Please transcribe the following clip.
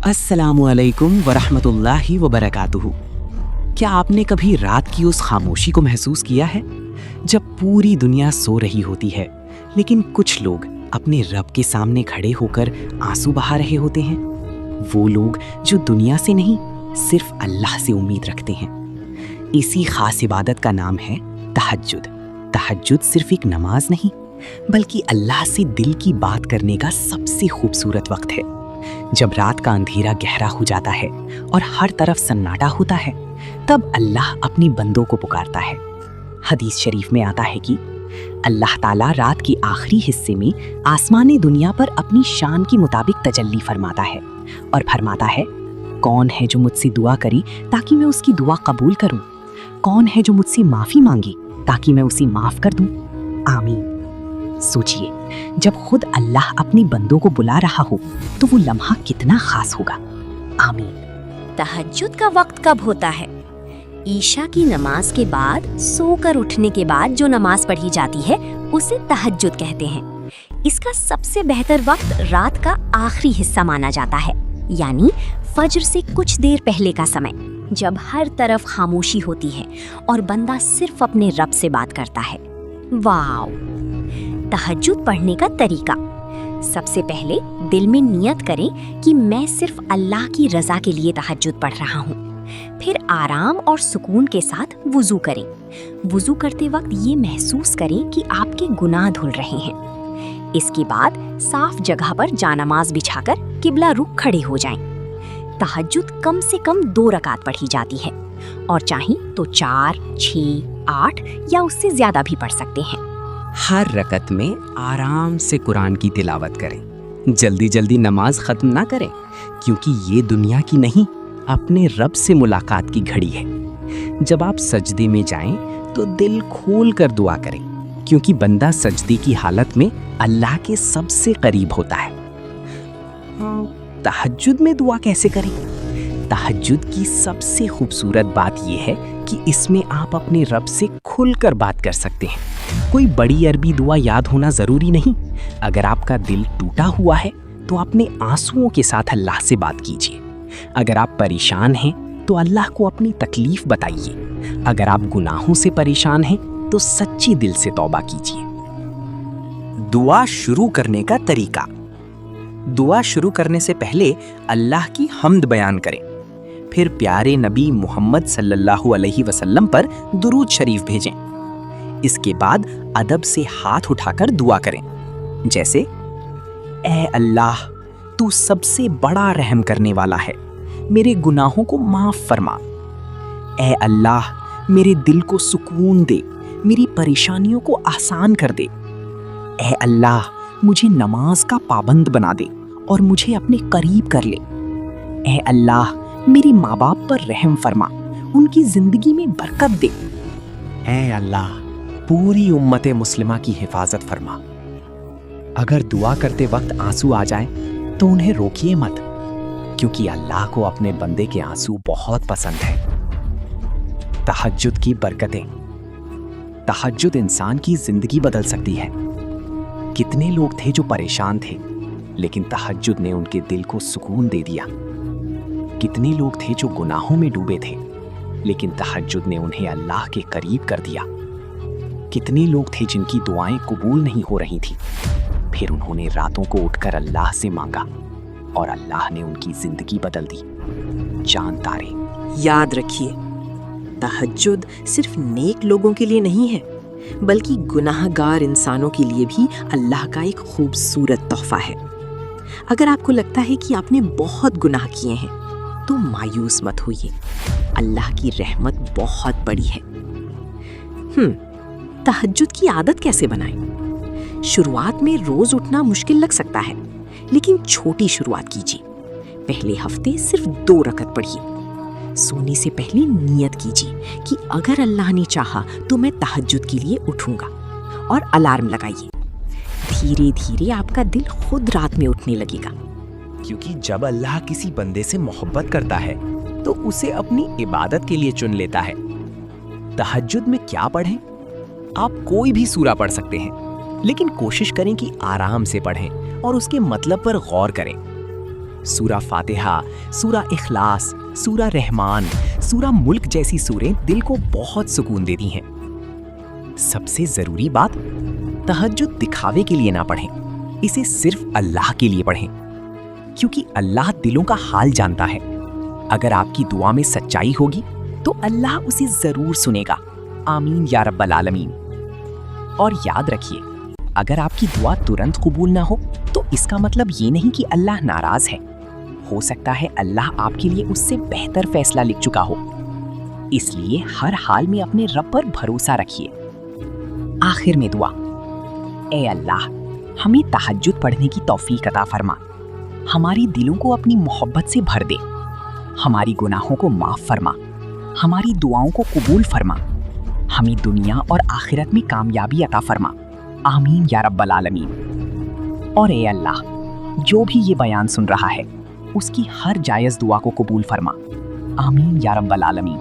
अस्सलामुअलैकुम वरहमतुल्लाहि वबरकातुहू। क्या आपने कभी रात की उस खामोशी को महसूस किया है जब पूरी दुनिया सो रही होती है लेकिन कुछ लोग अपने रब के सामने खड़े होकर आंसू बहा रहे होते हैं? वो लोग जो दुनिया से नहीं सिर्फ अल्लाह से उम्मीद रखते हैं। इसी खास इबादत का नाम है तहज्जुद। तहज्जुद सिर्फ एक नमाज नहीं बल्कि अल्लाह से दिल की बात करने का सबसे खूबसूरत वक्त है। जब रात का अंधेरा गहरा हो जाता है और हर तरफ सन्नाटा होता है, तब अल्लाह अपनी बंदों को पुकारता है। हदीस शरीफ में आता है कि अल्लाह ताला रात के आखिरी हिस्से में आसमानी दुनिया पर अपनी शान के मुताबिक तजल्ली फरमाता है और फरमाता है, कौन है जो मुझसे दुआ करे ताकि मैं उसकी दुआ कबूल करूं? कौन है जो मुझसे माफ़ी मांगे ताकि मैं उसे माफ़ कर दूं? आमीन। सोचिए, जब खुद अल्लाह अपने बंदों को बुला रहा हो तो वो लम्हा कितना खास होगा। आमीन। तहज्जुद का वक्त कब होता है? ईशा की नमाज के बाद सोकर उठने के बाद जो नमाज पढ़ी जाती है उसे तहज्जुद कहते हैं। इसका सबसे बेहतर वक्त रात का आखिरी हिस्सा माना जाता है, यानी फज्र से कुछ देर पहले का समय, जब हर तरफ खामोशी होती है और बंदा सिर्फ अपने रब से बात करता है। वाव! तहज्जुद पढ़ने का तरीका। सबसे पहले दिल में नियत करें कि मैं सिर्फ अल्लाह की रज़ा के लिए तहज्जुद पढ़ रहा हूँ। फिर आराम और सुकून के साथ वुज़ू करें। वुज़ू करते वक्त ये महसूस करें कि आपके गुनाह धुल रहे हैं। इसके बाद साफ जगह पर जानमाज बिछाकर किबला रुख खड़े हो जाएं। तहज्जुद कम से कम 2 रकात पढ़ी जाती है और चाहें तो 4, 6, 8 या उससे ज्यादा भी पढ़ सकते हैं। हर रकत में आराम से कुरान की तिलावत करें। जल्दी जल्दी नमाज खत्म ना करें, क्योंकि ये दुनिया की नहीं, अपने रब से मुलाकात की घड़ी है। जब आप सजदे में जाएं तो दिल खोल कर दुआ करें, क्योंकि बंदा सजदे की हालत में अल्लाह के सबसे करीब होता है। तहज्जुद में दुआ कैसे करें? तहज्जुद की सबसे खूबसूरत बात यह है कि इसमें आप अपने रब से खुलकर बात कर सकते हैं। कोई बड़ी अरबी दुआ याद होना जरूरी नहीं। अगर आपका दिल टूटा हुआ है तो अपने आंसुओं के साथ अल्लाह से बात कीजिए। अगर आप परेशान हैं तो अल्लाह को अपनी तकलीफ बताइए। अगर आप गुनाहों से परेशान हैं तो सच्ची दिल से तौबा कीजिए। दुआ शुरू करने का तरीका। दुआ शुरू करने से पहले अल्लाह की हम्द बयान करें। फिर प्यारे नबी मोहम्मद सल्लल्लाहु अलैहि वसल्लम पर दुरूद शरीफ भेजें। इसके बाद अदब से हाथ उठाकर दुआ करें, जैसे, ऐ अल्लाह, तू सबसे बड़ा रहम करने वाला है, मेरे गुनाहों को माफ फरमा। ऐ अल्लाह, मेरे दिल को सुकून दे, मेरी परेशानियों को आसान कर दे। ऐ अल्लाह, मुझे नमाज का पाबंद बना दे और मुझे अपने करीब कर ले। ऐ अल्लाह, मेरे माँ बाप पर रहम फरमा, उनकी जिंदगी में बरकत दे। ऐ अल्लाह, पूरी उम्मत मुस्लिमा की हिफाजत फरमा। अगर दुआ करते वक्त आंसू आ जाए तो उन्हें रोकिए मत, क्योंकि अल्लाह को अपने बंदे के आंसू बहुत पसंद है। तहज्जुद की बरकतें। तहज्जुद इंसान की जिंदगी बदल सकती है। कितने लोग थे जो परेशान थे, लेकिन तहज्जुद ने उनके दिल को सुकून दे दिया। कितने लोग थे जो गुनाहों में डूबे थे, लेकिन तहज्जुद ने उन्हें अल्लाह के करीब कर दिया। कितने लोग थे जिनकी दुआएं कबूल नहीं हो रही थी, फिर उन्होंने रातों को उठकर अल्लाह से मांगा और अल्लाह ने उनकी जिंदगी बदल दी। चांद तारे। याद रखिए, तहज्जुद सिर्फ नेक लोगों के लिए नहीं है, बल्कि गुनाहगार इंसानों के लिए भी अल्लाह का एक खूबसूरत तोहफा है। अगर आपको लगता है कि आपने बहुत गुनाह किए हैं तो मायूस मत होइए, अल्लाह की रहमत बहुत बड़ी है। तहज्जुद की आदत कैसे बनाएं? शुरुआत में रोज उठना मुश्किल लग सकता है, लेकिन छोटी शुरुआत कीजिए। पहले हफ्ते सिर्फ 2 रकत पढ़िए। सोने से पहले नियत कीजिए कि अगर अल्लाह ने चाहा तो मैं तहज्जुद के लिए उठूंगा, और अलार्म लगाइए। धीरे धीरे आपका दिल खुद रात में उठने लगेगा, क्योंकि जब अल्लाह किसी बंदे से मोहब्बत करता है तो उसे अपनी इबादत के लिए चुन लेता है। तहज्जुद में क्या पढ़ें? आप कोई भी सूरा पढ़ सकते हैं, लेकिन कोशिश करें कि आराम से पढ़ें और उसके मतलब पर गौर करें। सूरा फातिहा, सूरा इखलास, सूरा रहमान, सूरा मुल्क जैसी सूरें दिल को बहुत सुकून देती हैं। सबसे जरूरी बात, तहज्जुद दिखावे के लिए ना पढ़ें, इसे सिर्फ अल्लाह के लिए पढ़ें, क्योंकि अल्लाह दिलों का हाल जानता है। अगर आपकी दुआ में सच्चाई होगी तो अल्लाह उसे जरूर सुनेगा। आमीन या रब्बल आलमीन। और याद रखिए, अगर आपकी दुआ तुरंत कबूल ना हो तो इसका मतलब ये नहीं कि अल्लाह नाराज है। हो सकता है अल्लाह आपके लिए उससे बेहतर फैसला लिख चुका हो। इसलिए हर हाल में अपने रब पर भरोसा रखिए। आखिर में दुआ, ए अल्लाह, हमें तहज्जुद पढ़ने की तौफीक अता फरमा। हमारी दिलों को अपनी मोहब्बत से भर दे। हमारी गुनाहों को माफ फरमा। हमारी दुआओं को कबूल फरमा। हमें दुनिया और आखिरत में कामयाबी अता फरमा। आमीन या रब्बल आलमीन। और ए अल्लाह, जो भी ये बयान सुन रहा है उसकी हर जायज़ दुआ को कबूल फरमा। आमीन या रब्बल आलमीन।